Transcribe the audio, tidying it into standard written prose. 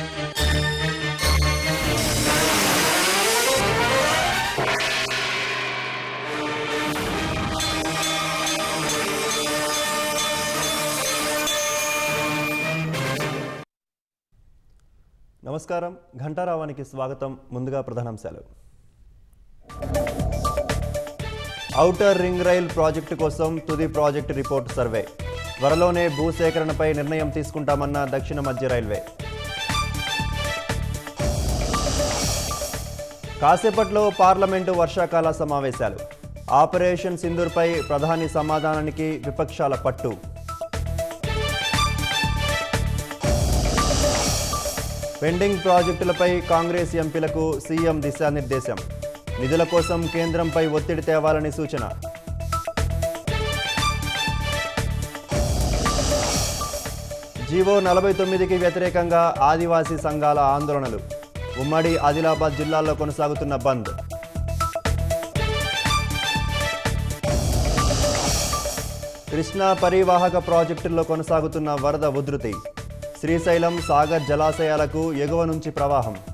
నమస్కారం, ఘంటారావానికి స్వాగతం. ముందుగా ప్రధానాంశాలు. ఔటర్ రింగ్ రైల్ ప్రాజెక్టు కోసం తుది ప్రాజెక్టు రిపోర్టు సర్వే. త్వరలోనే భూసేకరణపై నిర్ణయం తీసుకుంటామన్న దక్షిణ మధ్య రైల్వే. కాసేపట్లో పార్లమెంటు వర్షాకాల సమావేశాలు. ఆపరేషన్ సింధూర్పై ప్రధాని సమాధానానికి విపక్షాల పట్టు. పెండింగ్ ప్రాజెక్టులపై కాంగ్రెస్ ఎంపీలకు సీఎం దిశానిర్దేశం. నిధుల కోసం కేంద్రంపై ఒత్తిడి తేవాలని సూచన. జీవో 49కి వ్యతిరేకంగా ఆదివాసీ సంఘాల ఆందోళనలు. ఉమ్మడి ఆదిలాబాద్ జిల్లాల్లో కొనసాగుతున్న బంద్. కృష్ణా పరివాహక ప్రాజెక్టుల్లో కొనసాగుతున్న వరద ఉధృతి. శ్రీశైలం, సాగర్ జలాశయాలకు ఎగువ నుంచి ప్రవాహం.